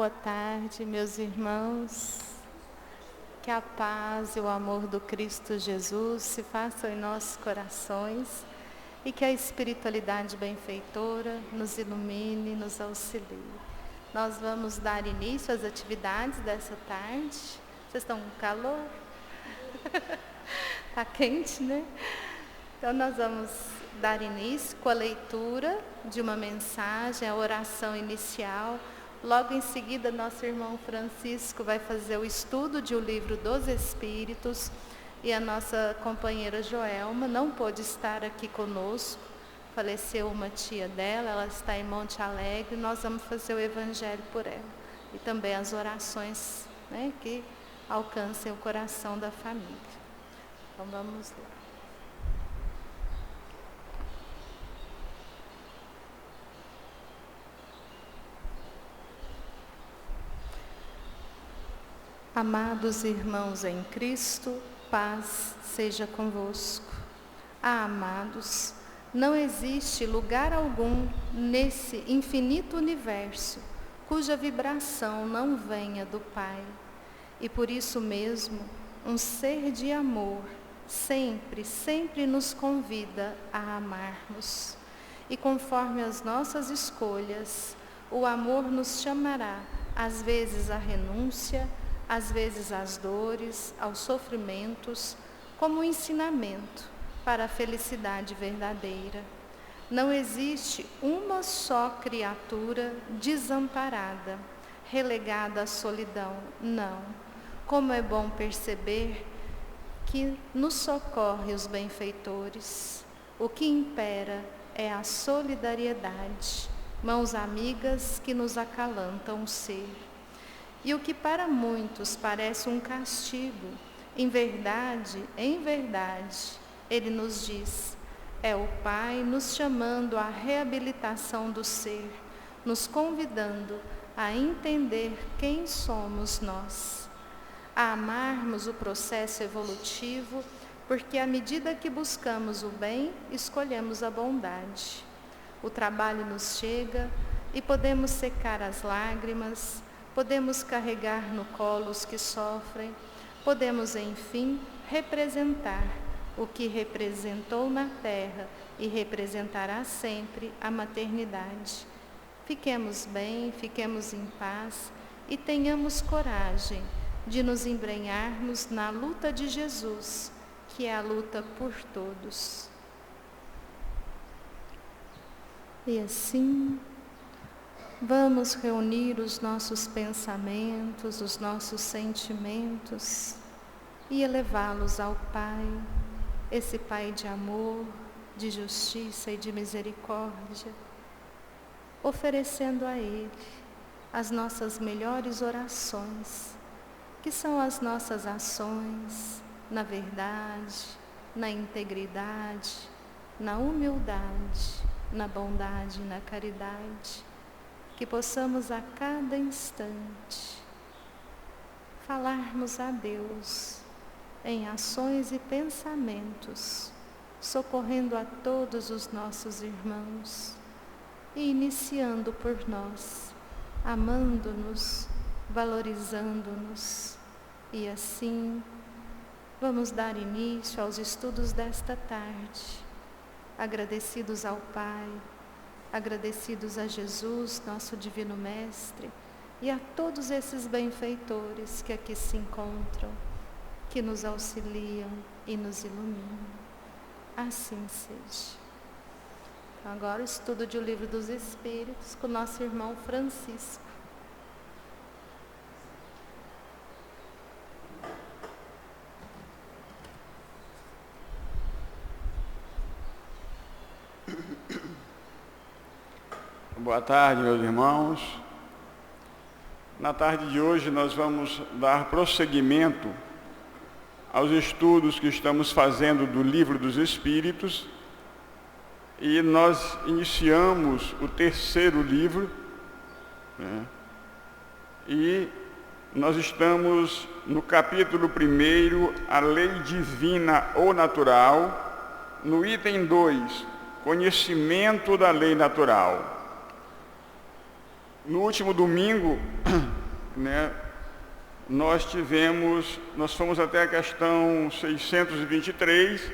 Boa tarde, meus irmãos. Que a paz e o amor do Cristo Jesus se façam em nossos corações e que a espiritualidade benfeitora nos ilumine, nos auxilie. Nós vamos dar início às atividades dessa tarde. Vocês estão com calor? Está quente, né? Então nós vamos dar início com a leitura de uma mensagem, a oração inicial. Logo em seguida, nosso irmão Francisco vai fazer o estudo de O Livro dos Espíritos e a nossa companheira Joelma não pôde estar aqui conosco, faleceu uma tia dela, ela está em Monte Alegre, nós vamos fazer o Evangelho por ela e também as orações, né, que alcancem o coração da família. Então vamos lá. Amados irmãos em Cristo, paz seja convosco. Amados, não existe lugar algum nesse infinito universo cuja vibração não venha do Pai. E por isso mesmo, um ser de amor sempre nos convida a amarmos. E conforme as nossas escolhas, o amor nos chamará, às vezes à renúncia, às vezes às dores, aos sofrimentos, como um ensinamento para a felicidade verdadeira. Não existe uma só criatura desamparada, relegada à solidão, não. Como é bom perceber que nos socorre os benfeitores. O que impera é a solidariedade, mãos amigas que nos acalantam o ser. E o que para muitos parece um castigo, em verdade, Ele nos diz, é o Pai nos chamando à reabilitação do ser, nos convidando a entender quem somos nós, a amarmos o processo evolutivo, porque à medida que buscamos o bem, escolhemos a bondade. O trabalho nos chega e podemos secar as lágrimas, podemos carregar no colo os que sofrem, podemos, enfim, representar o que representou na terra e representará sempre a maternidade. Fiquemos bem, fiquemos em paz e tenhamos coragem de nos embrenharmos na luta de Jesus, que é a luta por todos. E assim, vamos reunir os nossos pensamentos, os nossos sentimentos e elevá-los ao Pai, esse Pai de amor, de justiça e de misericórdia, oferecendo a Ele as nossas melhores orações, que são as nossas ações na verdade, na integridade, na humildade, na bondade e na caridade. Que possamos a cada instante falarmos a Deus em ações e pensamentos, socorrendo a todos os nossos irmãos e iniciando por nós, amando-nos, valorizando-nos. E assim, vamos dar início aos estudos desta tarde, agradecidos ao Pai, agradecidos a Jesus, nosso Divino Mestre, e a todos esses benfeitores que aqui se encontram, que nos auxiliam e nos iluminam. Assim seja. Então, agora o estudo de O Livro dos Espíritos com nosso irmão Francisco. Boa tarde, meus irmãos. Na tarde de hoje nós vamos dar prosseguimento aos estudos que estamos fazendo do Livro dos Espíritos e nós iniciamos o terceiro livro, né? E nós estamos no capítulo 1, a lei divina ou natural, no item 2, conhecimento da lei natural. No último domingo, né, nós fomos até a questão 623,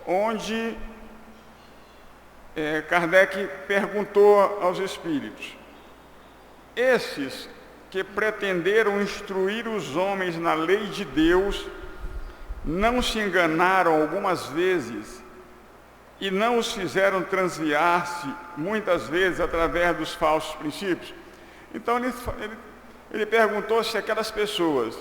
onde Kardec perguntou aos espíritos: esses que pretenderam instruir os homens na lei de Deus, não se enganaram algumas vezes e não os fizeram transviar-se muitas vezes através dos falsos princípios? Então ele perguntou se aquelas pessoas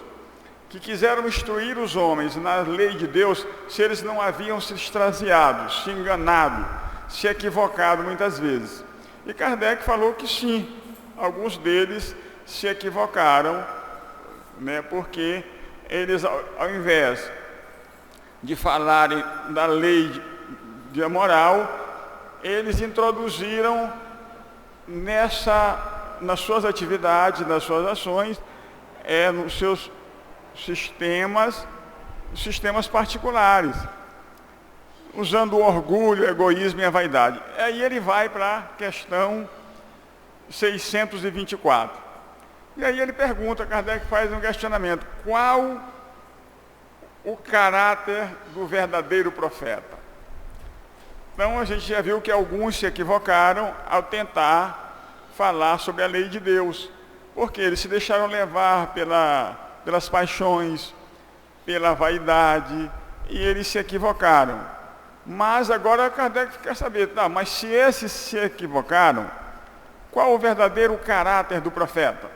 que quiseram instruir os homens na lei de Deus, se eles não haviam se extraviado, se enganado, se equivocado muitas vezes. E Kardec falou que sim, alguns deles se equivocaram, né, porque eles, ao invés de falarem da lei de moral, eles introduziram nas suas atividades, nas suas ações, nos seus sistemas particulares, usando o orgulho, o egoísmo e a vaidade. Aí ele vai para a questão 624. E aí ele pergunta, Kardec faz um questionamento: qual o caráter do verdadeiro profeta? Então a gente já viu que alguns se equivocaram ao tentar falar sobre a lei de Deus, porque eles se deixaram levar pelas paixões, pela vaidade, e eles se equivocaram. Mas agora Kardec quer saber, mas se esses se equivocaram, qual o verdadeiro caráter do profeta?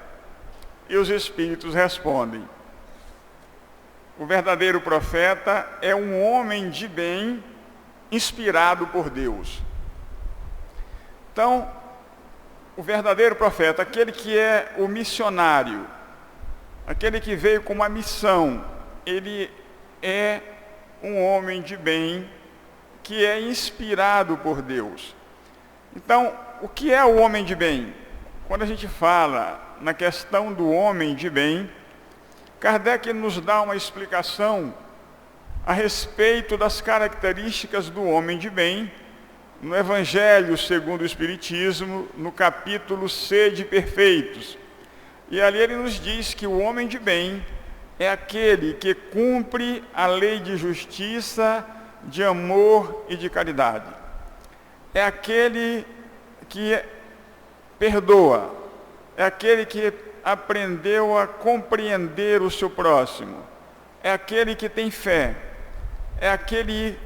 E os espíritos respondem: o verdadeiro profeta é um homem de bem, inspirado por Deus. Então, o verdadeiro profeta, aquele que é o missionário, aquele que veio com uma missão, ele é um homem de bem, que é inspirado por Deus. Então, o que é o homem de bem? Quando a gente fala na questão do homem de bem, Kardec nos dá uma explicação a respeito das características do homem de bem, no Evangelho segundo o Espiritismo, no capítulo Sede Perfeitos. E ali ele nos diz que o homem de bem é aquele que cumpre a lei de justiça, de amor e de caridade. É aquele que perdoa, é aquele que aprendeu a compreender o seu próximo, é aquele que tem fé, é aquele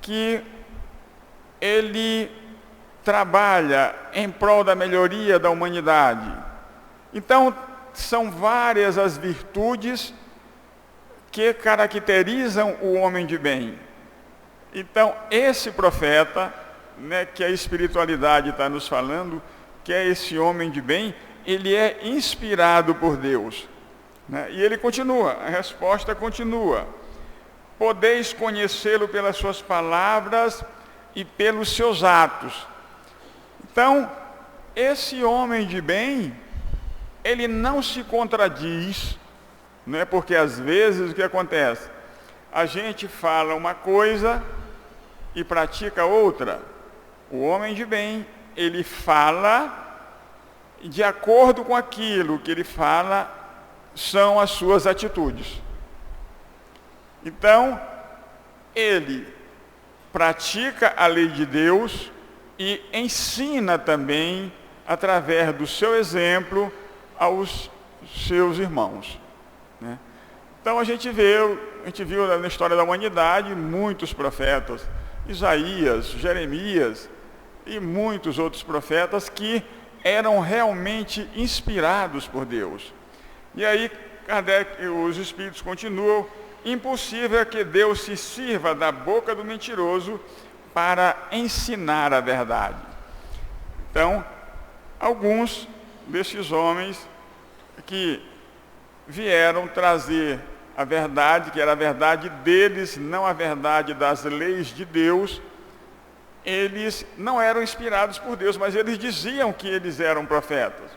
que ele trabalha em prol da melhoria da humanidade. Então, são várias as virtudes que caracterizam o homem de bem. Então, esse profeta, né, que a espiritualidade está nos falando, que é esse homem de bem, ele é inspirado por Deus, né? E ele continua, a resposta continua: podeis conhecê-lo pelas suas palavras e pelos seus atos. Então, esse homem de bem, ele não se contradiz, né? Porque às vezes o que acontece? A gente fala uma coisa e pratica outra. O homem de bem, ele fala de acordo com aquilo que ele fala, são as suas atitudes. Então, ele pratica a lei de Deus e ensina também, através do seu exemplo, aos seus irmãos, né? Então a gente viu na história da humanidade muitos profetas, Isaías, Jeremias e muitos outros profetas que eram realmente inspirados por Deus. E aí Kardec, os espíritos continuam: impossível é que Deus se sirva da boca do mentiroso para ensinar a verdade. Então, alguns desses homens que vieram trazer a verdade, que era a verdade deles, não a verdade das leis de Deus, eles não eram inspirados por Deus, mas eles diziam que eles eram profetas,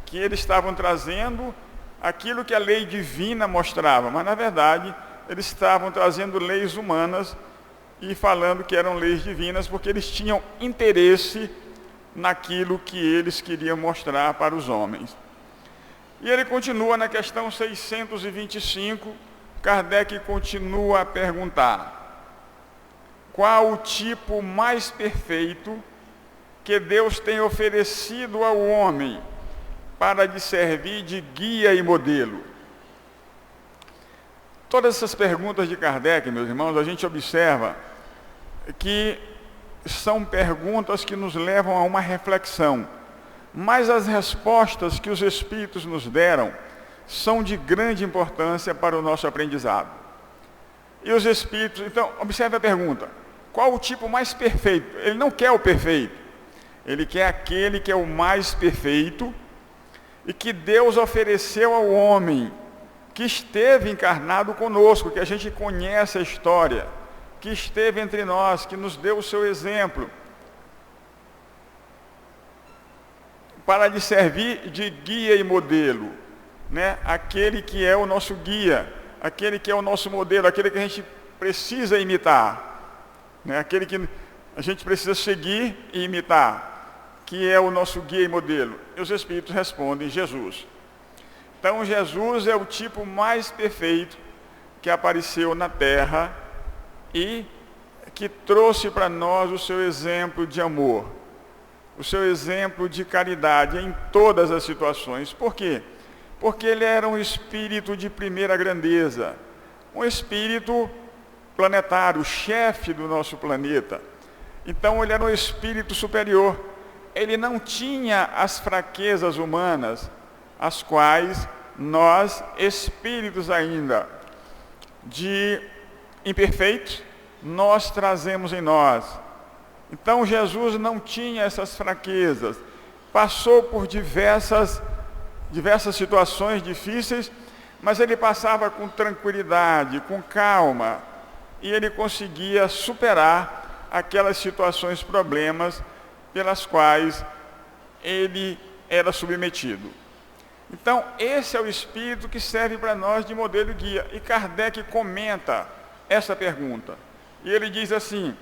que eles estavam trazendo aquilo que a lei divina mostrava, mas na verdade eles estavam trazendo leis humanas e falando que eram leis divinas, porque eles tinham interesse naquilo que eles queriam mostrar para os homens. E ele continua na questão 625, Kardec continua a perguntar: qual o tipo mais perfeito que Deus tem oferecido ao homem para lhe servir de guia e modelo? Todas essas perguntas de Kardec, meus irmãos, a gente observa que são perguntas que nos levam a uma reflexão, mas as respostas que os Espíritos nos deram são de grande importância para o nosso aprendizado. E os Espíritos, então, observe a pergunta: qual o tipo mais perfeito? Ele não quer o perfeito, ele quer aquele que é o mais perfeito e que Deus ofereceu ao homem, que esteve encarnado conosco, que a gente conhece a história, que esteve entre nós, que nos deu o seu exemplo, para lhe servir de guia e modelo, né? Aquele que é o nosso guia, aquele que é o nosso modelo, aquele que a gente precisa imitar, né? Aquele que a gente precisa seguir e imitar, que é o nosso guia e modelo. E os Espíritos respondem: Jesus. Então Jesus é o tipo mais perfeito que apareceu na Terra e que trouxe para nós o seu exemplo de amor, o seu exemplo de caridade em todas as situações. Por quê? Porque ele era um espírito de primeira grandeza, um espírito planetário, chefe do nosso planeta. Então ele era um espírito superior, ele não tinha as fraquezas humanas, as quais nós, espíritos ainda de imperfeitos, nós trazemos em nós. Então Jesus não tinha essas fraquezas, passou por diversas situações difíceis, mas ele passava com tranquilidade, com calma, e ele conseguia superar aquelas situações, problemas pelas quais ele era submetido. Então esse é o espírito que serve para nós de modelo e guia. E Kardec comenta essa pergunta, e ele diz assim: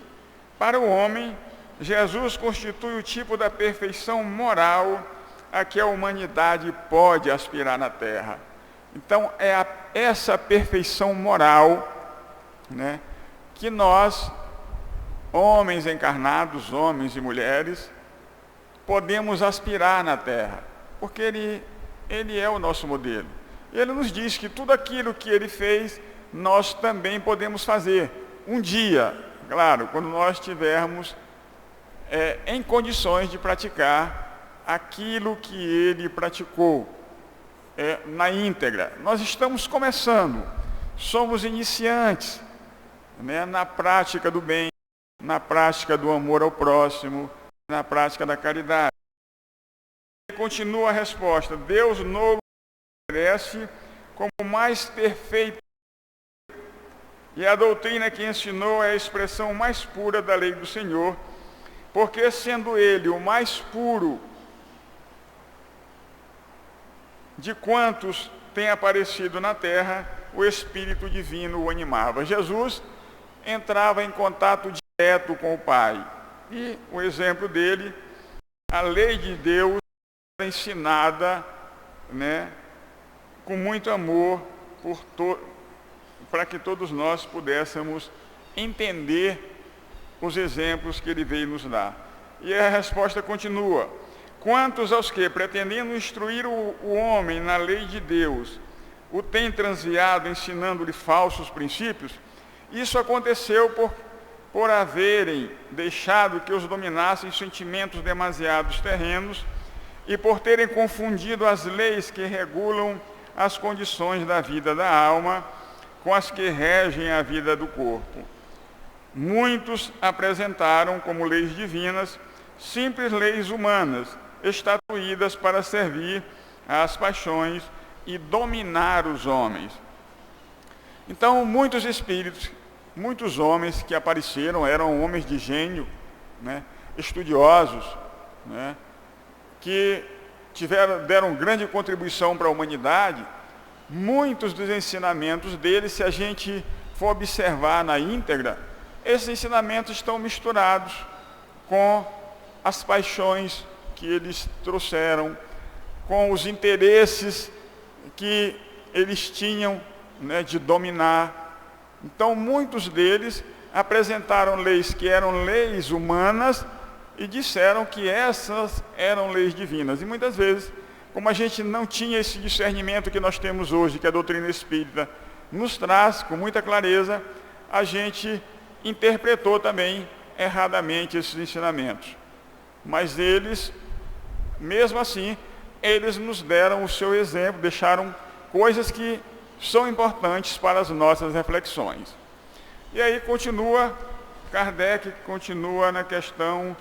para o homem, Jesus constitui o tipo da perfeição moral a que a humanidade pode aspirar na Terra. Então é essa perfeição moral, né, que nós, homens encarnados, homens e mulheres, podemos aspirar na Terra, porque ele é o nosso modelo. Ele nos diz que tudo aquilo que ele fez, nós também podemos fazer. Um dia, claro, quando nós estivermos em condições de praticar aquilo que ele praticou na íntegra. Nós estamos começando, somos iniciantes, né, na prática do bem, na prática do amor ao próximo, na prática da caridade. Continua a resposta: Deus nos oferece como mais perfeito, e a doutrina que ensinou é a expressão mais pura da lei do Senhor, porque sendo ele o mais puro de quantos tem aparecido na terra, o Espírito Divino o animava. Jesus entrava em contato direto com o Pai, e o exemplo dele, a lei de Deus era ensinada, né, com muito amor para que todos nós pudéssemos entender os exemplos que ele veio nos dar. E a resposta continua: quantos aos que, pretendendo instruir o homem na lei de Deus, o têm transviado, ensinando-lhe falsos princípios, isso aconteceu por haverem deixado que os dominassem sentimentos demasiados terrenos e por terem confundido as leis que regulam as condições da vida da alma com as que regem a vida do corpo. Muitos apresentaram como leis divinas simples leis humanas, estatuídas para servir às paixões e dominar os homens. Então, muitos espíritos, muitos homens que apareceram, eram homens de gênio, né, estudiosos, né, que deram grande contribuição para a humanidade. Muitos dos ensinamentos deles, se a gente for observar na íntegra, esses ensinamentos estão misturados com as paixões que eles trouxeram, com os interesses que eles tinham, né, de dominar. Então, muitos deles apresentaram leis que eram leis humanas e disseram que essas eram leis divinas. E muitas vezes, como a gente não tinha esse discernimento que nós temos hoje, que a doutrina espírita nos traz com muita clareza, a gente interpretou também erradamente esses ensinamentos. Mas eles, mesmo assim, eles nos deram o seu exemplo, deixaram coisas que são importantes para as nossas reflexões. E aí Kardec continua na questão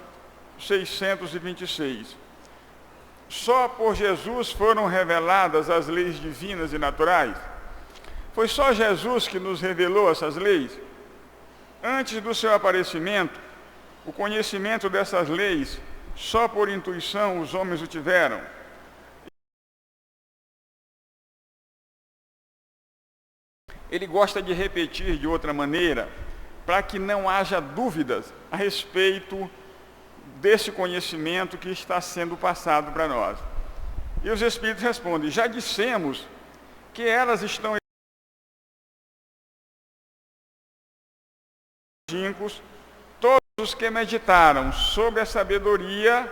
626. Só por Jesus foram reveladas as leis divinas e naturais? Foi só Jesus que nos revelou essas leis? Antes do seu aparecimento, o conhecimento dessas leis, só por intuição os homens o tiveram? Ele gosta de repetir de outra maneira, para que não haja dúvidas a respeito desse conhecimento que está sendo passado para nós. E os Espíritos respondem: já dissemos que elas estão todos os que meditaram sobre a sabedoria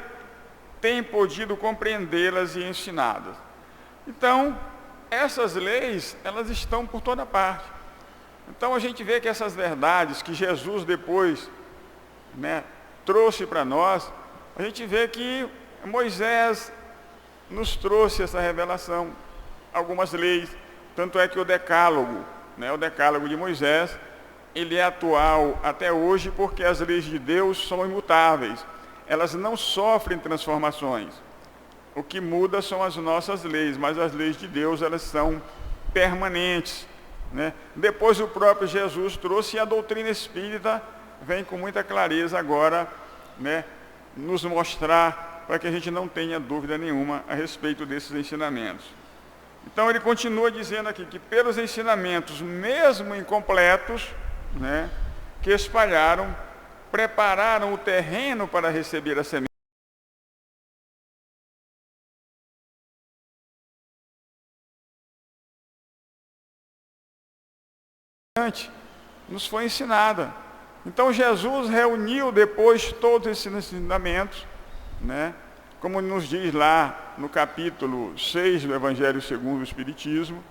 têm podido compreendê-las e ensiná-las. Então, essas leis, elas estão por toda parte. Então a gente vê que essas verdades que Jesus depois, né, trouxe para nós, a gente vê que Moisés nos trouxe essa revelação, algumas leis, tanto é que o Decálogo, né, o Decálogo de Moisés, ele é atual até hoje porque as leis de Deus são imutáveis, elas não sofrem transformações. O que muda são as nossas leis, mas as leis de Deus, elas são permanentes, né? Depois o próprio Jesus trouxe, e a doutrina espírita vem com muita clareza agora, né, nos mostrar, para que a gente não tenha dúvida nenhuma a respeito desses ensinamentos. Então ele continua dizendo aqui que pelos ensinamentos, mesmo incompletos, né, que espalharam, prepararam o terreno para receber a semente nos foi ensinada. Então Jesus reuniu depois todos esses ensinamentos, né, como nos diz lá no capítulo 6 do Evangelho segundo o Espiritismo.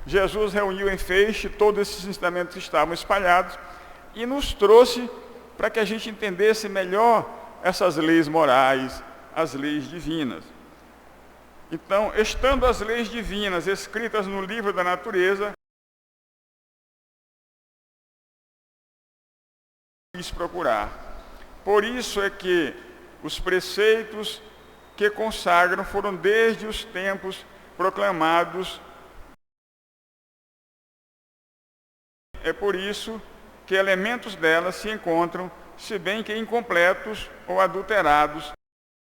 Jesus reuniu em feixe todos esses ensinamentos que estavam espalhados e nos trouxe para que a gente entendesse melhor essas leis morais, as leis divinas. Então, estando as leis divinas escritas no livro da natureza, quis procurar. Por isso é que os preceitos que consagram foram desde os tempos proclamados. É por isso que elementos delas se encontram, se bem que incompletos ou adulterados,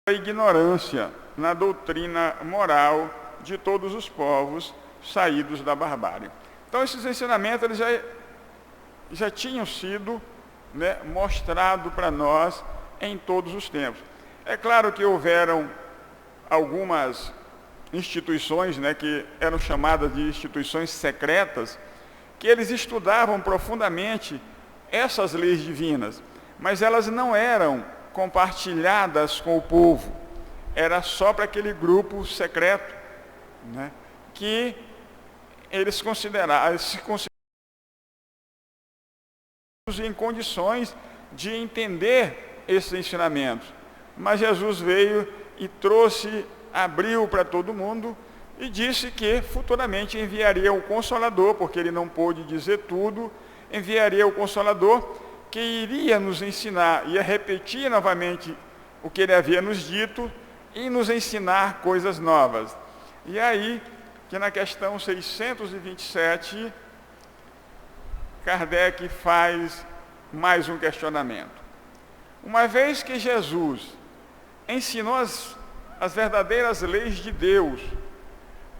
a ignorância na doutrina moral de todos os povos saídos da barbárie. Então esses ensinamentos eles já tinham sido, né, mostrado para nós em todos os tempos. É claro que houveram algumas instituições, né, que eram chamadas de instituições secretas, que eles estudavam profundamente essas leis divinas, mas elas não eram compartilhadas com o povo, era só para aquele grupo secreto, né, que eles se consideravam em condições de entender esses ensinamentos. Mas Jesus veio e trouxe, abriu para todo mundo e disse que futuramente enviaria o Consolador, porque ele não pôde dizer tudo, enviaria o Consolador que iria nos ensinar, ia repetir novamente o que ele havia nos dito e nos ensinar coisas novas. E aí, que na questão 627, Kardec faz mais um questionamento. Uma vez que Jesus ensinou as verdadeiras leis de Deus,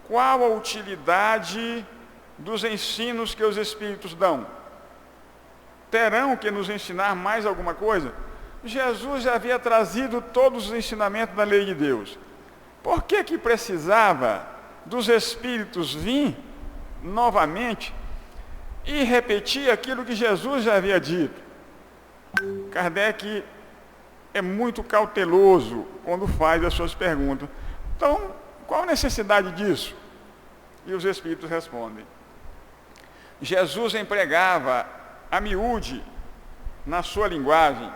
qual a utilidade dos ensinos que os Espíritos dão? Terão que nos ensinar mais alguma coisa? Jesus já havia trazido todos os ensinamentos da lei de Deus. Por que que precisava dos Espíritos vir novamente e repetir aquilo que Jesus já havia dito? Kardec é muito cauteloso quando faz as suas perguntas. Então, qual a necessidade disso? E os Espíritos respondem. Jesus empregava a miúde, na sua linguagem,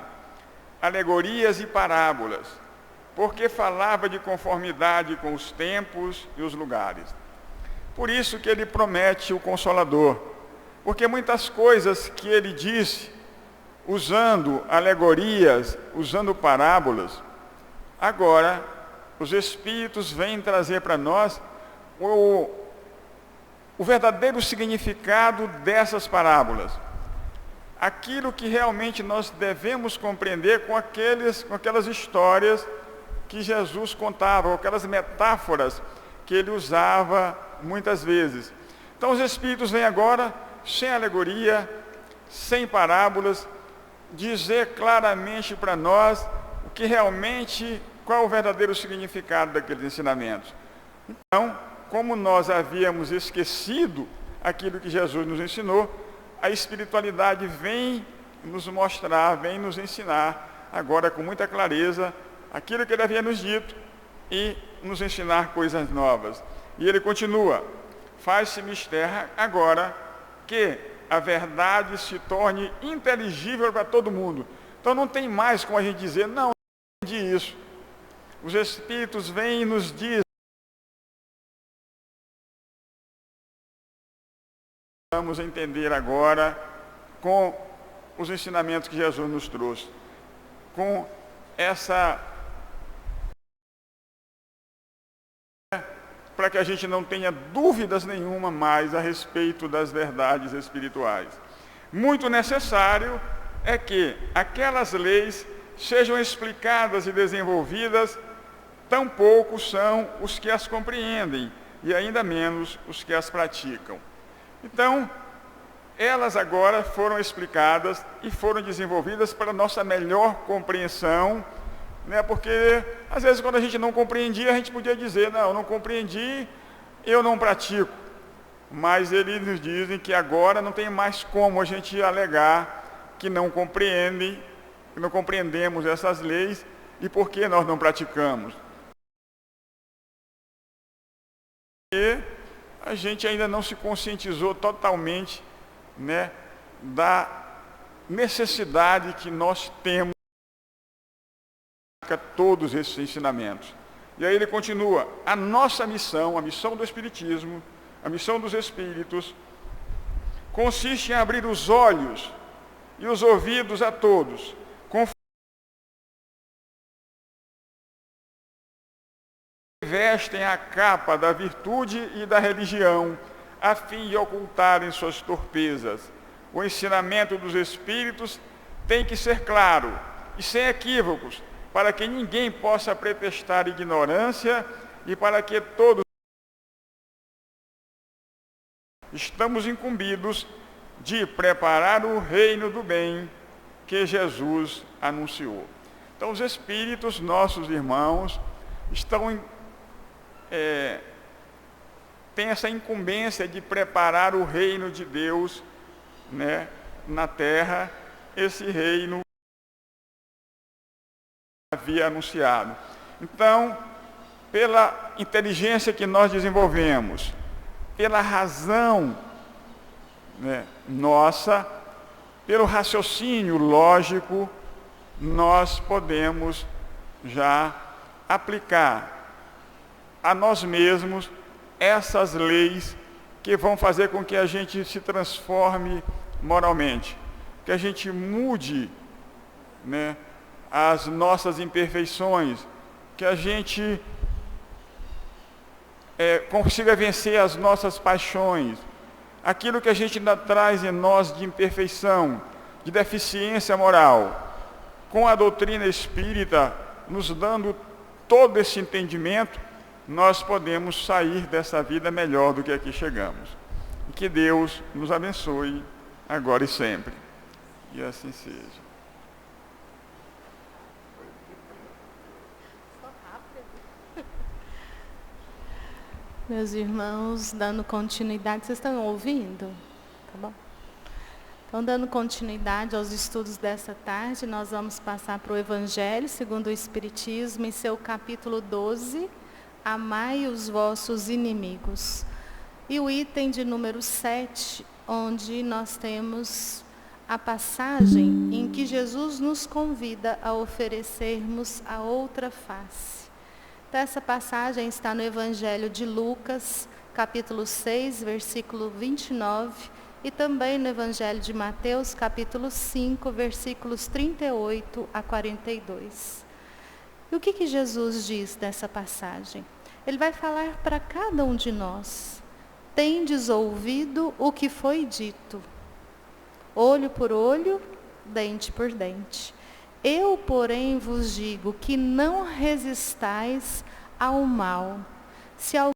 alegorias e parábolas, porque falava de conformidade com os tempos e os lugares. Por isso que ele promete o Consolador, porque muitas coisas que ele disse, usando alegorias, usando parábolas, agora os Espíritos vêm trazer para nós o verdadeiro significado dessas parábolas. Aquilo que realmente nós devemos compreender com aquelas histórias que Jesus contava, com aquelas metáforas que ele usava muitas vezes. Então os Espíritos vêm agora, sem alegoria, sem parábolas, dizer claramente para nós o que realmente, qual o verdadeiro significado daqueles ensinamentos. Então, como nós havíamos esquecido aquilo que Jesus nos ensinou, a espiritualidade vem nos mostrar, vem nos ensinar, agora com muita clareza, aquilo que ele havia nos dito e nos ensinar coisas novas. E ele continua, faz-se mistério agora que a verdade se torne inteligível para todo mundo. Então não tem mais como a gente dizer, não entendi isso. Os Espíritos vêm e nos dizem, vamos entender agora com os ensinamentos que Jesus nos trouxe, com essa, para que a gente não tenha dúvidas nenhuma mais a respeito das verdades espirituais. Muito necessário é que aquelas leis sejam explicadas e desenvolvidas, tão poucos são os que as compreendem, e ainda menos os que as praticam. Então, elas agora foram explicadas e foram desenvolvidas para nossa melhor compreensão, né? Porque às vezes quando a gente não compreendia, a gente podia dizer, não compreendi, eu não pratico. Mas eles nos dizem que agora não tem mais como a gente alegar que não compreendem, que não compreendemos essas leis e por que nós não praticamos. E a gente ainda não se conscientizou totalmente, né, da necessidade que nós temos de todos esses ensinamentos. E aí ele continua, a nossa missão, a missão do Espiritismo, a missão dos Espíritos, consiste em abrir os olhos e os ouvidos a todos, vestem a capa da virtude e da religião, a fim de ocultarem suas torpezas. O ensinamento dos Espíritos tem que ser claro e sem equívocos, para que ninguém possa pretextar ignorância e para que todos estamos incumbidos de preparar o reino do bem que Jesus anunciou. Então os Espíritos, nossos irmãos, tem essa incumbência de preparar o reino de Deus, né, na terra, esse reino que havia anunciado. Então, pela inteligência que nós desenvolvemos, pela razão, né, nossa, pelo raciocínio lógico, nós podemos já aplicar a nós mesmos essas leis que vão fazer com que a gente se transforme moralmente, que a gente mude, né, as nossas imperfeições, que a gente consiga vencer as nossas paixões, aquilo que a gente ainda traz em nós de imperfeição, de deficiência moral, com a doutrina espírita nos dando todo esse entendimento, nós podemos sair dessa vida melhor do que aqui chegamos. E que Deus nos abençoe agora e sempre. E assim seja. Meus irmãos, dando continuidade, vocês estão ouvindo? Tá bom? Então, dando continuidade aos estudos dessa tarde, nós vamos passar para o Evangelho segundo o Espiritismo, em seu capítulo 12, Amai os vossos inimigos. E o item de número 7, onde nós temos a passagem em que Jesus nos convida a oferecermos a outra face. Então, essa passagem está no Evangelho de Lucas, capítulo 6, versículo 29, e também no Evangelho de Mateus, capítulo 5, versículos 38 a 42. E o que Jesus diz dessa passagem? Ele vai falar para cada um de nós: tendes ouvido o que foi dito, olho por olho, dente por dente. Eu, porém, vos digo que não resistais ao mal. Se alguém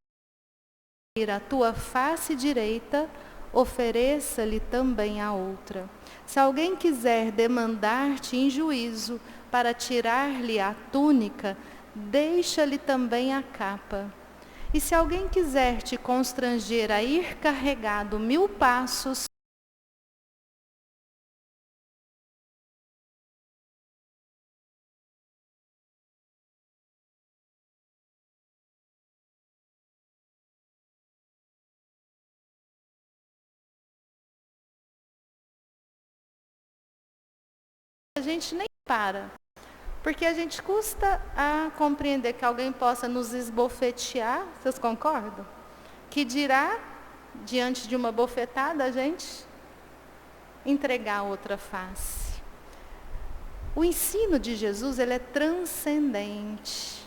queira a tua face direita, ofereça-lhe também a outra. Se alguém quiser demandar-te em juízo para tirar-lhe a túnica, deixa-lhe também a capa. E se alguém quiser te constranger a ir carregado 1000 passos, a gente nem para, porque a gente custa a compreender que alguém possa nos esbofetear, vocês concordam? Que dirá, diante de uma bofetada, a gente entregar a outra face. O ensino de Jesus, ele é transcendente.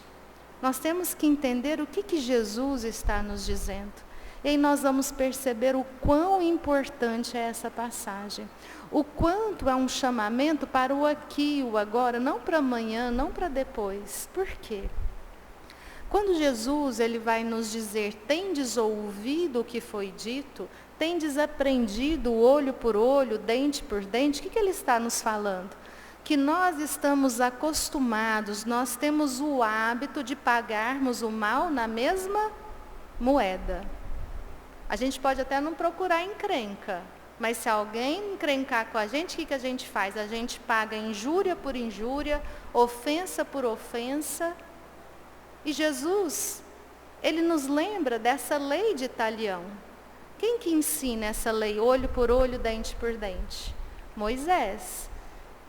Nós temos que entender o que Jesus está nos dizendo. E aí nós vamos perceber o quão importante é essa passagem. O quanto é um chamamento para o aqui e o agora, não para amanhã, não para depois. Por quê? Quando Jesus ele vai nos dizer, tendes ouvido o que foi dito, tendes aprendido olho por olho, dente por dente, o que ele está nos falando? Que nós estamos acostumados, nós temos o hábito de pagarmos o mal na mesma moeda. A gente pode até não procurar encrenca, mas se alguém encrencar com a gente, o que a gente faz? A gente paga injúria por injúria, ofensa por ofensa. E Jesus, ele nos lembra dessa lei de Talião. Quem que ensina essa lei, olho por olho, dente por dente? Moisés.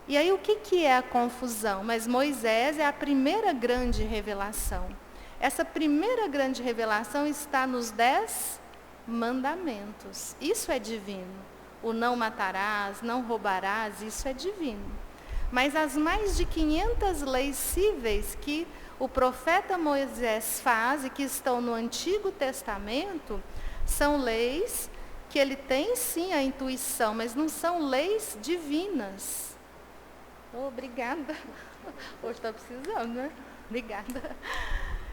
E aí o que é a confusão? Mas Moisés é a primeira grande revelação. Essa primeira grande revelação está nos 10 mandamentos. Isso é divino. O não matarás, não roubarás, isso é divino. Mas as mais de 500 leis cíveis que o profeta Moisés faz e que estão no Antigo Testamento, são leis que ele tem sim a intuição, mas não são leis divinas. Obrigada. Hoje está precisando, né? Obrigada.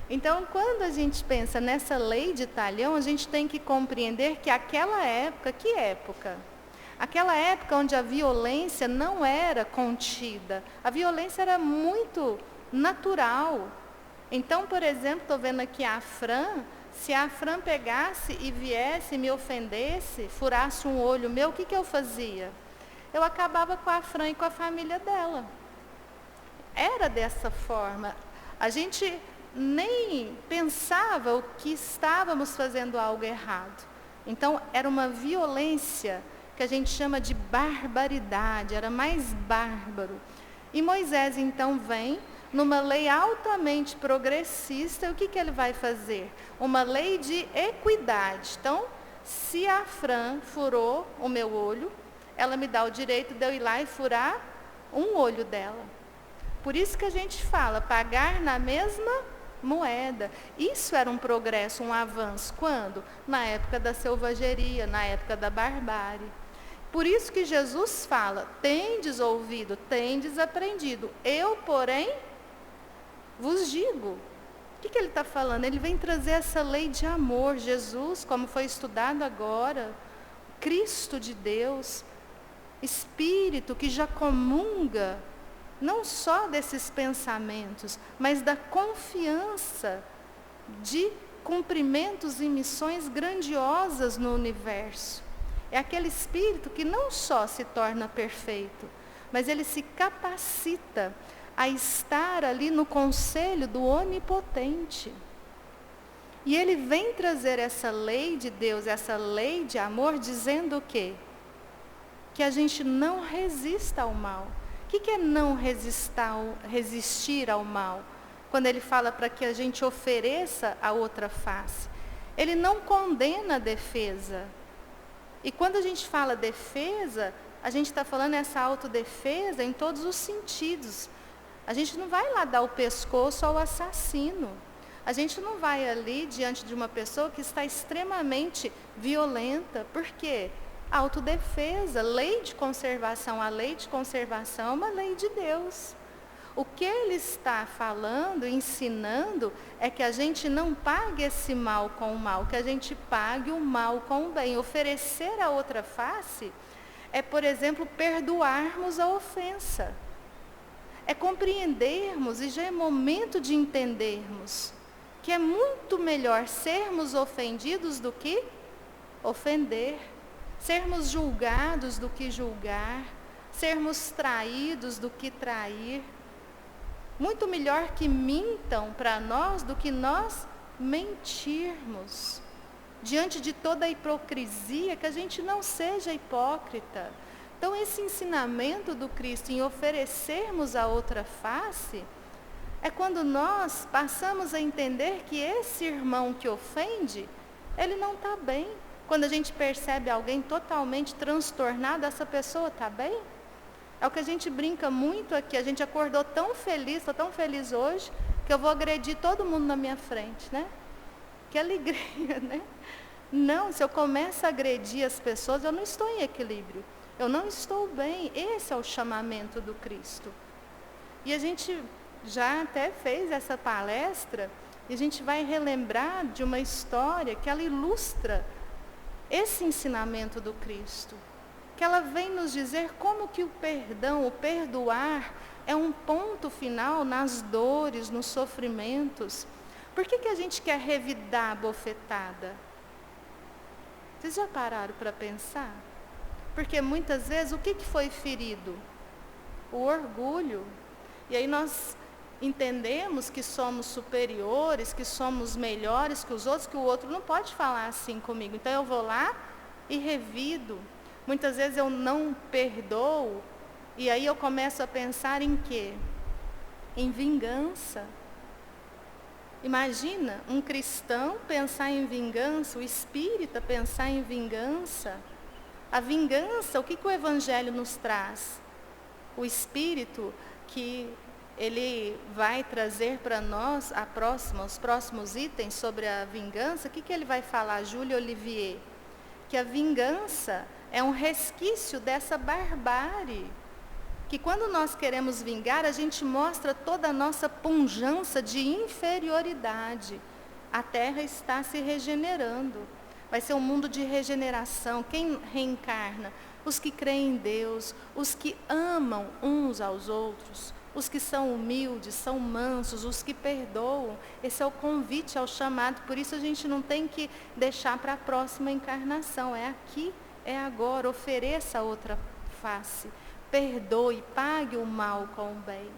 Então, quando a gente pensa nessa lei de Talião, a gente tem que compreender que aquela época, que época? Aquela época onde a violência não era contida, a violência era muito natural. Então, por exemplo, estou vendo aqui a Fran, se a Fran pegasse e viesse, me ofendesse, furasse um olho meu, o que eu fazia? Eu acabava com a Fran e com a família dela. Era dessa forma. A gente nem pensava o que estávamos fazendo algo errado. Então, era uma violência que a gente chama de barbaridade, era mais bárbaro. E Moisés, então, vem numa lei altamente progressista, o que ele vai fazer? Uma lei de equidade. Então, se a Fran furou o meu olho, ela me dá o direito de eu ir lá e furar um olho dela. Por isso que a gente fala, pagar na mesma moeda. Isso era um progresso, um avanço. Quando? Na época da selvageria, na época da barbárie. Por isso que Jesus fala, tendes ouvido, tendes aprendido. Eu, porém, vos digo. O que ele está falando? Ele vem trazer essa lei de amor. Jesus, como foi estudado agora, Cristo de Deus, Espírito que já comunga, não só desses pensamentos, mas da confiança de cumprimentos e missões grandiosas no universo. É aquele espírito que não só se torna perfeito, mas ele se capacita a estar ali no conselho do Onipotente. E ele vem trazer essa lei de Deus, essa lei de amor, dizendo o quê? Que a gente não resista ao mal. O que é não resistir ao mal? Quando ele fala para que a gente ofereça a outra face. Ele não condena a defesa. E quando a gente fala defesa, a gente está falando essa autodefesa em todos os sentidos. A gente não vai lá dar o pescoço ao assassino. A gente não vai ali diante de uma pessoa que está extremamente violenta. Por quê? Autodefesa, lei de conservação. A lei de conservação é uma lei de Deus. O que ele está falando, ensinando, é que a gente não pague esse mal com o mal, que a gente pague o mal com o bem. Oferecer a outra face é, por exemplo, perdoarmos a ofensa. É compreendermos, e já é momento de entendermos, que é muito melhor sermos ofendidos do que ofender, sermos julgados do que julgar, sermos traídos do que trair. Muito melhor que mintam para nós do que nós mentirmos. Diante de toda a hipocrisia, que a gente não seja hipócrita. Então, esse ensinamento do Cristo em oferecermos a outra face, é quando nós passamos a entender que esse irmão que ofende, ele não está bem. Quando a gente percebe alguém totalmente transtornado, essa pessoa está bem? É o que a gente brinca muito aqui. A gente acordou tão feliz, estou tão feliz hoje, que eu vou agredir todo mundo na minha frente, né? Que alegria, né? Não, se eu começo a agredir as pessoas, eu não estou em equilíbrio. Eu não estou bem. Esse é o chamamento do Cristo. E a gente já até fez essa palestra, e a gente vai relembrar de uma história que ela ilustra esse ensinamento do Cristo. Que ela vem nos dizer como que o perdão, o perdoar, é um ponto final nas dores, nos sofrimentos. Por que a gente quer revidar a bofetada? Vocês já pararam para pensar? Porque muitas vezes o que foi ferido? O orgulho. E aí nós entendemos que somos superiores, que somos melhores que os outros, que o outro não pode falar assim comigo. Então eu vou lá e revido. Muitas vezes eu não perdoo, e aí eu começo a pensar em quê? Em vingança. Imagina um cristão pensar em vingança, o espírita pensar em vingança. A vingança, o que o Evangelho nos traz? O espírito que ele vai trazer para nós os próximos itens sobre a vingança. O que ele vai falar, Júlia Olivier? Que a vingança é um resquício dessa barbárie. Que quando nós queremos vingar, a gente mostra toda a nossa pujança de inferioridade. A terra está se regenerando. Vai ser um mundo de regeneração. Quem reencarna? Os que creem em Deus, os que amam uns aos outros, os que são humildes, são mansos, os que perdoam. Esse é o convite, é o chamado. Por isso a gente não tem que deixar para a próxima encarnação. É aqui, é agora. Ofereça a outra face. Perdoe, pague o mal com o bem.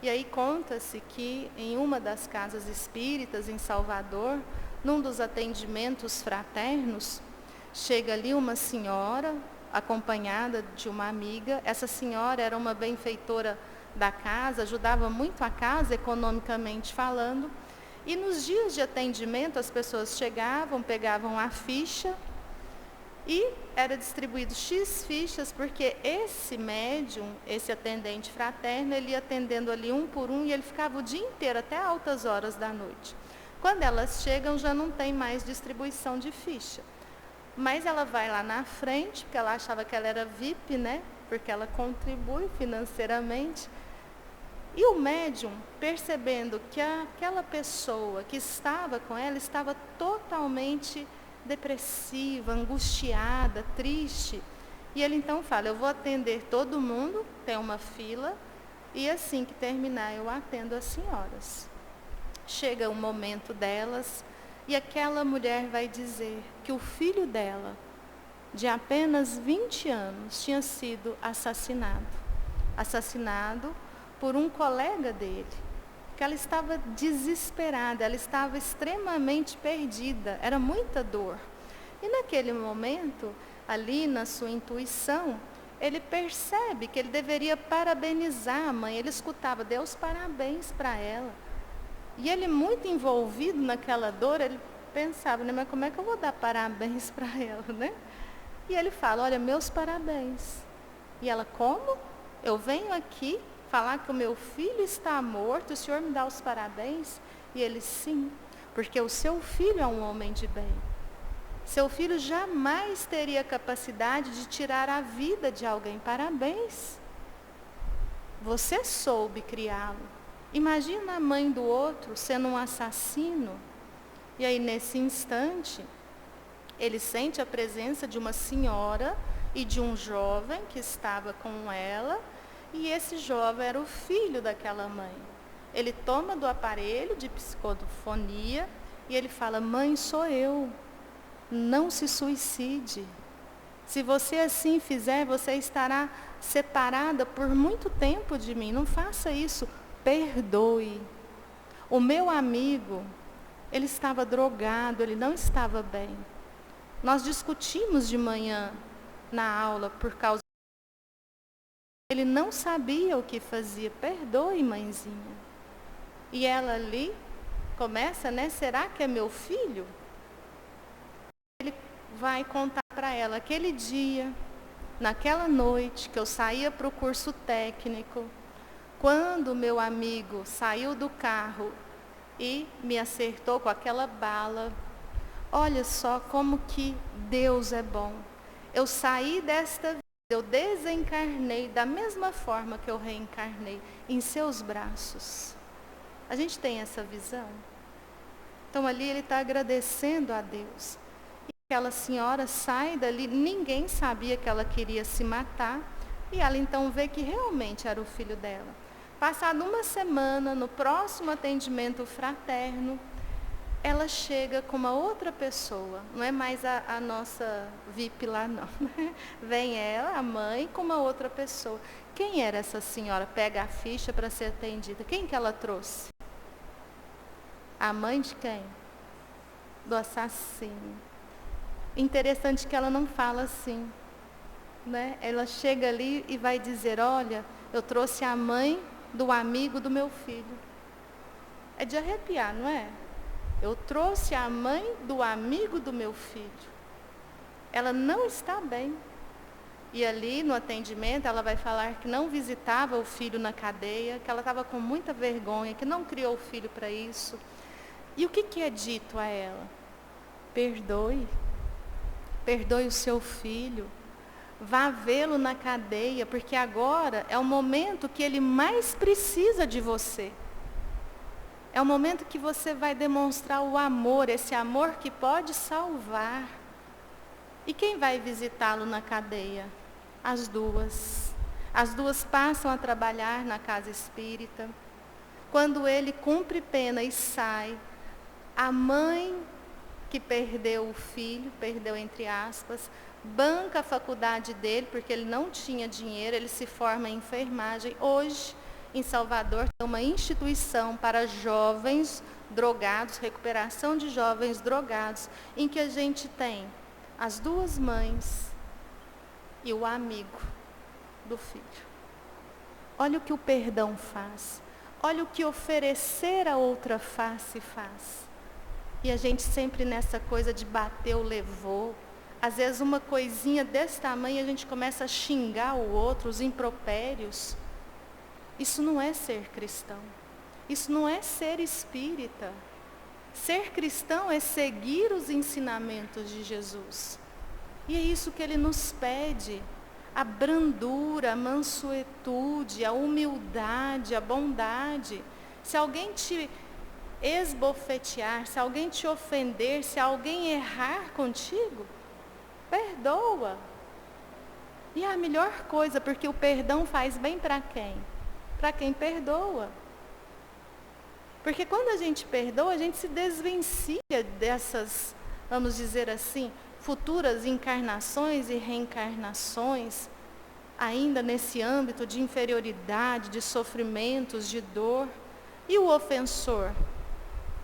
E aí conta-se que em uma das casas espíritas em Salvador, num dos atendimentos fraternos, chega ali uma senhora acompanhada de uma amiga. Essa senhora era uma benfeitora da casa, ajudava muito a casa economicamente falando. E nos dias de atendimento as pessoas chegavam, pegavam a ficha e era distribuído X fichas, porque esse médium, esse atendente fraterno, ele ia atendendo ali um por um e ele ficava o dia inteiro, até altas horas da noite. Quando elas chegam, já não tem mais distribuição de ficha. Mas ela vai lá na frente, porque ela achava que ela era VIP, né? Porque ela contribui financeiramente. E o médium, percebendo que aquela pessoa que estava com ela estava totalmente depressiva, angustiada, triste. E ele então fala, eu vou atender todo mundo, tem uma fila, e assim que terminar eu atendo as senhoras. Chega o momento delas, E aquela mulher vai dizer que o filho dela, de apenas 20 anos, tinha sido assassinado. Assassinado por um colega dele. Que ela estava desesperada, ela estava extremamente perdida, era muita dor. E naquele momento, ali na sua intuição, ele percebe que ele deveria parabenizar a mãe. Ele escutava, Deus parabéns para ela. E ele, muito envolvido naquela dor, ele pensava, né, mas como é que eu vou dar parabéns para ela, né? E ele fala, olha, meus parabéns. E ela, como? Eu venho aqui falar que o meu filho está morto, o senhor me dá os parabéns? E ele, sim, porque o seu filho é um homem de bem. Seu filho jamais teria capacidade de tirar a vida de alguém. Parabéns. Você soube criá-lo. Imagina a mãe do outro sendo um assassino. E aí, nesse instante, ele sente a presença de uma senhora e de um jovem que estava com ela. E esse jovem era o filho daquela mãe. Ele toma do aparelho de psicofonia e ele fala, mãe, sou eu. Não se suicide. Se você assim fizer, você estará separada por muito tempo de mim. Não faça isso. Perdoe. O meu amigo, ele estava drogado, ele não estava bem. Nós discutimos de manhã na aula por causa. Ele não sabia o que fazia. Perdoe, mãezinha. E ela ali começa, né? Será que é meu filho? Ele vai contar para ela, aquele dia, naquela noite que eu saía para o curso técnico, quando meu amigo saiu do carro e me acertou com aquela bala, olha só como que Deus é bom. Eu saí desta vida, eu desencarnei da mesma forma que eu reencarnei, em seus braços. A gente tem essa visão? Então ali ele está agradecendo a Deus. E aquela senhora sai dali, ninguém sabia que ela queria se matar, e ela então vê que realmente era o filho dela. Passada uma semana, no próximo atendimento fraterno, ela chega com uma outra pessoa, não é mais a nossa VIP lá não. Vem ela, a mãe, com uma outra pessoa. Quem era essa senhora? Pega a ficha para ser atendida. Quem que ela trouxe? A mãe de quem? Do assassino. Interessante que ela não fala assim, né? Ela chega ali e vai dizer, olha, eu trouxe a mãe do amigo do meu filho. É de arrepiar, não é? Eu trouxe a mãe do amigo do meu filho. Ela não está bem. E ali no atendimento ela vai falar que não visitava o filho na cadeia, que ela estava com muita vergonha, que não criou o filho para isso. E o que é dito a ela? Perdoe. Perdoe o seu filho. Vá vê-lo na cadeia, porque agora é o momento que ele mais precisa de você. É o momento que você vai demonstrar o amor, esse amor que pode salvar. E quem vai visitá-lo na cadeia? As duas. As duas passam a trabalhar na casa espírita. Quando ele cumpre pena e sai, a mãe que perdeu o filho, perdeu entre aspas, banca a faculdade dele, porque ele não tinha dinheiro, ele se forma em enfermagem. Hoje, em Salvador, tem uma instituição para jovens drogados, recuperação de jovens drogados, em que a gente tem as duas mães e o amigo do filho. Olha o que o perdão faz. Olha o que oferecer a outra face faz. E a gente sempre nessa coisa de bateu, levou. Às vezes uma coisinha desse tamanho a gente começa a xingar o outro, os impropérios. Isso não é ser cristão. Isso não é ser espírita. Ser cristão é seguir os ensinamentos de Jesus. E é isso que ele nos pede. A brandura, a mansuetude, a humildade, a bondade. Se alguém te esbofetear, se alguém te ofender, se alguém errar contigo, perdoa. E é a melhor coisa, porque o perdão faz bem para quem? Para quem perdoa. Porque quando a gente perdoa, a gente se desvencilha dessas, vamos dizer assim, futuras encarnações e reencarnações, ainda nesse âmbito de inferioridade, de sofrimentos, de dor. E o ofensor?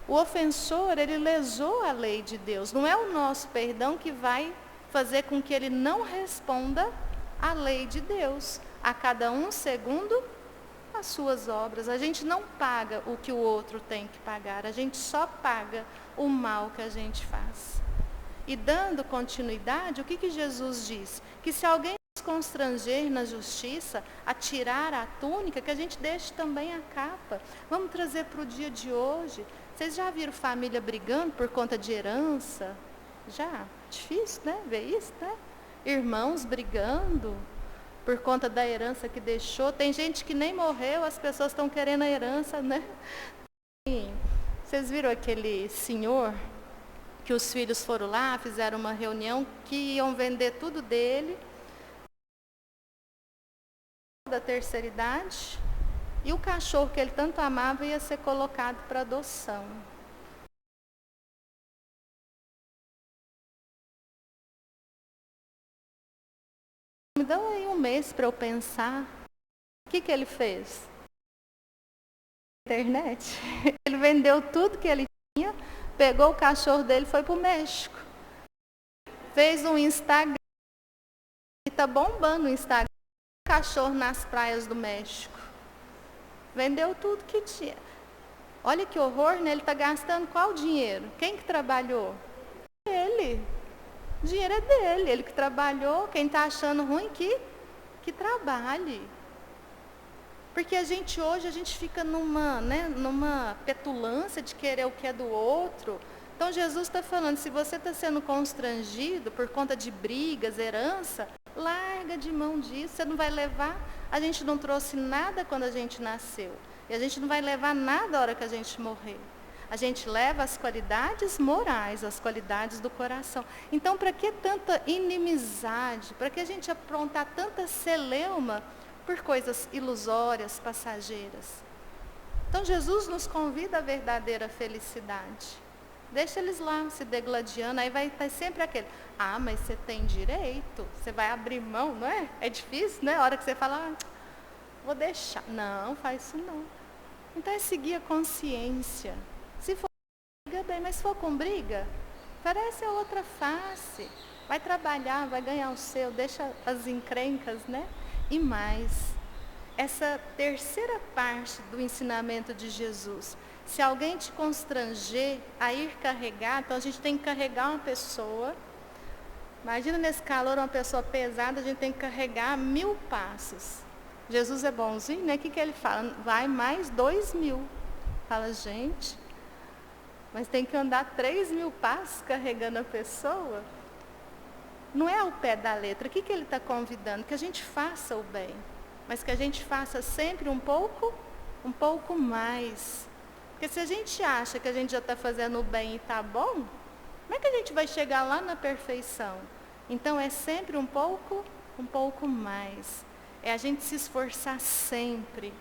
O ofensor, ele lesou a lei de Deus. Não é o nosso perdão que vai fazer com que ele não responda à lei de Deus. A cada um segundo as suas obras. A gente não paga o que o outro tem que pagar. A gente só paga o mal que a gente faz. E dando continuidade, o que Jesus diz? Que se alguém nos constranger na justiça, a tirar a túnica, que a gente deixe também a capa. Vamos trazer para o dia de hoje. Vocês já viram família brigando por conta de herança? Já? Difícil, né? Ver isso, né? Irmãos brigando por conta da herança que deixou. Tem gente que nem morreu, as pessoas estão querendo a herança, né? Vocês viram aquele senhor que os filhos foram lá, fizeram uma reunião, que iam vender tudo dele, da terceira idade, e o cachorro que ele tanto amava ia ser colocado para adoção. Me dá aí um mês para eu pensar. O que ele fez? Internet. Ele vendeu tudo que ele tinha, pegou o cachorro dele e foi para o México. Fez um Instagram, e está bombando o Instagram, cachorro nas praias do México. Vendeu tudo que tinha. Olha que horror, né? Ele está gastando qual dinheiro? Quem que trabalhou? Ele. O dinheiro é dele, ele que trabalhou. Quem está achando ruim que trabalhe. Porque a gente hoje, a gente fica numa petulância de querer o que é do outro. Então Jesus está falando, se você está sendo constrangido por conta de brigas, herança, larga de mão disso, você não vai levar. A gente não trouxe nada quando a gente nasceu. E a gente não vai levar nada na hora que a gente morrer. A gente leva as qualidades morais, as qualidades do coração. Então, para que tanta inimizade? Para que a gente aprontar tanta celeuma por coisas ilusórias, passageiras? Então, Jesus nos convida à verdadeira felicidade. Deixa eles lá se degladiando, aí vai estar sempre aquele, mas você tem direito, você vai abrir mão, não é? É difícil, né? A hora que você fala, vou deixar. Não, faz isso não. Então é seguir a consciência. Se for briga, bem, mas se for com briga, parece a outra face. Vai trabalhar, vai ganhar o seu, deixa as encrencas, né? E mais, essa terceira parte do ensinamento de Jesus. Se alguém te constranger a ir carregar, então a gente tem que carregar uma pessoa. Imagina nesse calor uma pessoa pesada, a gente tem que carregar 1000 passos. Jesus é bonzinho, né? O que ele fala? Vai mais 2000. Fala, gente, mas tem que andar 3000 passos carregando a pessoa. Não é ao pé da letra. O que ele está convidando? Que a gente faça o bem, mas que a gente faça sempre um pouco mais. Porque se a gente acha que a gente já está fazendo o bem e está bom, como é que a gente vai chegar lá na perfeição? Então é sempre um pouco mais. É a gente se esforçar sempre.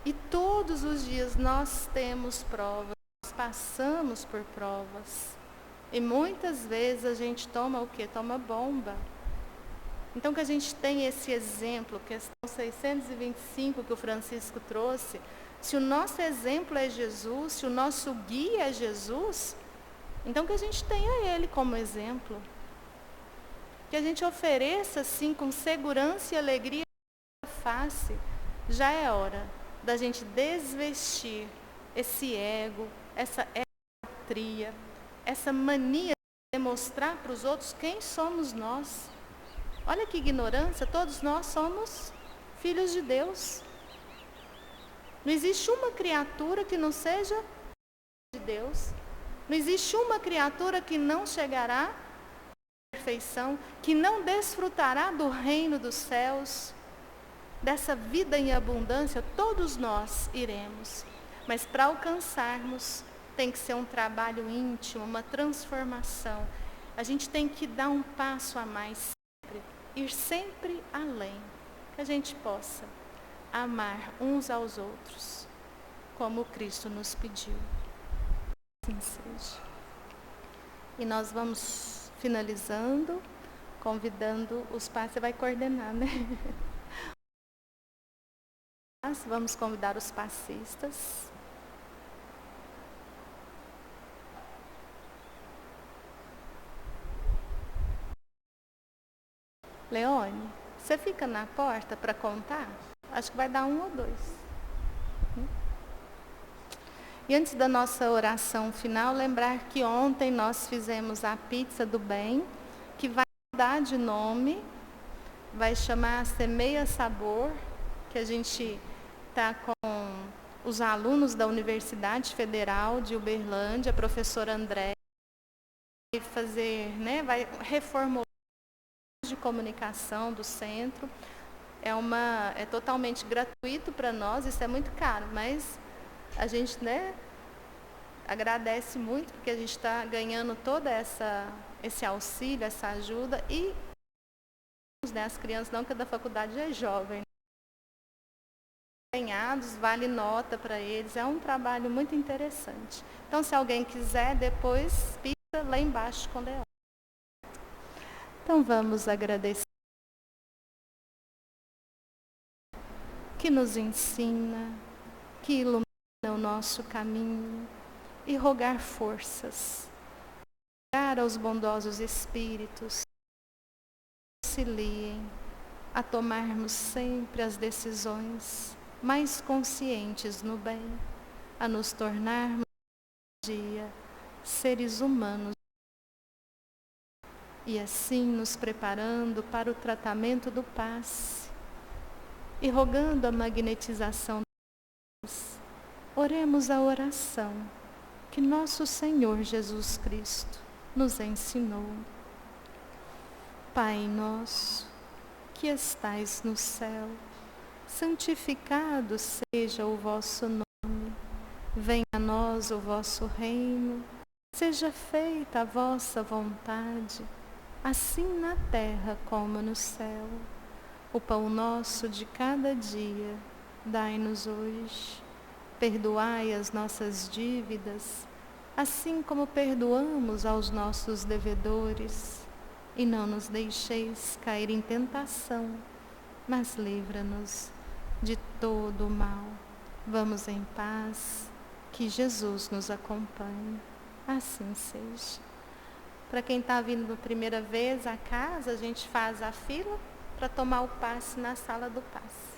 E todos os dias nós temos provas, nós passamos por provas. E muitas vezes a gente toma o quê? Toma bomba. Então que a gente tem esse exemplo, questão 625 que o Francisco trouxe. Se o nosso exemplo é Jesus, se o nosso guia é Jesus, então que a gente tenha Ele como exemplo. Que a gente ofereça, assim, com segurança e alegria a face. Já é hora da gente desvestir esse ego, essa egolatria, essa mania de demonstrar para os outros quem somos nós. Olha que ignorância, todos nós somos filhos de Deus. Não existe uma criatura que não seja de Deus. Não existe uma criatura que não chegará à perfeição, que não desfrutará do reino dos céus, dessa vida em abundância. Todos nós iremos. Mas para alcançarmos, tem que ser um trabalho íntimo, uma transformação. A gente tem que dar um passo a mais sempre, ir sempre além, que a gente possa amar uns aos outros como Cristo nos pediu. Assim seja. E nós vamos finalizando, convidando os pais. Você vai coordenar, né? Vamos convidar os passistas. Leone, você fica na porta para contar? Acho que vai dar 1 ou 2. E antes da nossa oração final, lembrar que ontem nós fizemos a pizza do bem, que vai mudar de nome, vai chamar Semeia Sabor, que a gente está com os alunos da Universidade Federal de Uberlândia, a professora André, vai fazer, né, vai reformular de comunicação do centro. É totalmente gratuito para nós, isso é muito caro, mas a gente, né, agradece muito porque a gente está ganhando todo esse auxílio, essa ajuda e né, as crianças não, que da faculdade é jovem, ganhados, vale nota para eles, é um trabalho muito interessante. Então, se alguém quiser, depois pisa lá embaixo quando é hora. Então, vamos agradecer. Que nos ensina, que ilumina o nosso caminho e rogar forças, rogar aos bondosos espíritos, auxiliem a tomarmos sempre as decisões mais conscientes no bem, a nos tornarmos dia seres humanos e assim nos preparando para o tratamento do passe e rogando a magnetização de Deus. Oremos a oração que nosso Senhor Jesus Cristo nos ensinou. Pai nosso, que estais no céu, santificado seja o vosso nome. Venha a nós o vosso reino. Seja feita a vossa vontade, assim na terra como no céu. O pão nosso de cada dia, dai-nos hoje. Perdoai as nossas dívidas, assim como perdoamos aos nossos devedores. E não nos deixeis cair em tentação, mas livra-nos de todo o mal. Vamos em paz, que Jesus nos acompanhe. Assim seja. Para quem está vindo pela primeira vez à casa, a gente faz a fila para tomar o passe na sala do passe.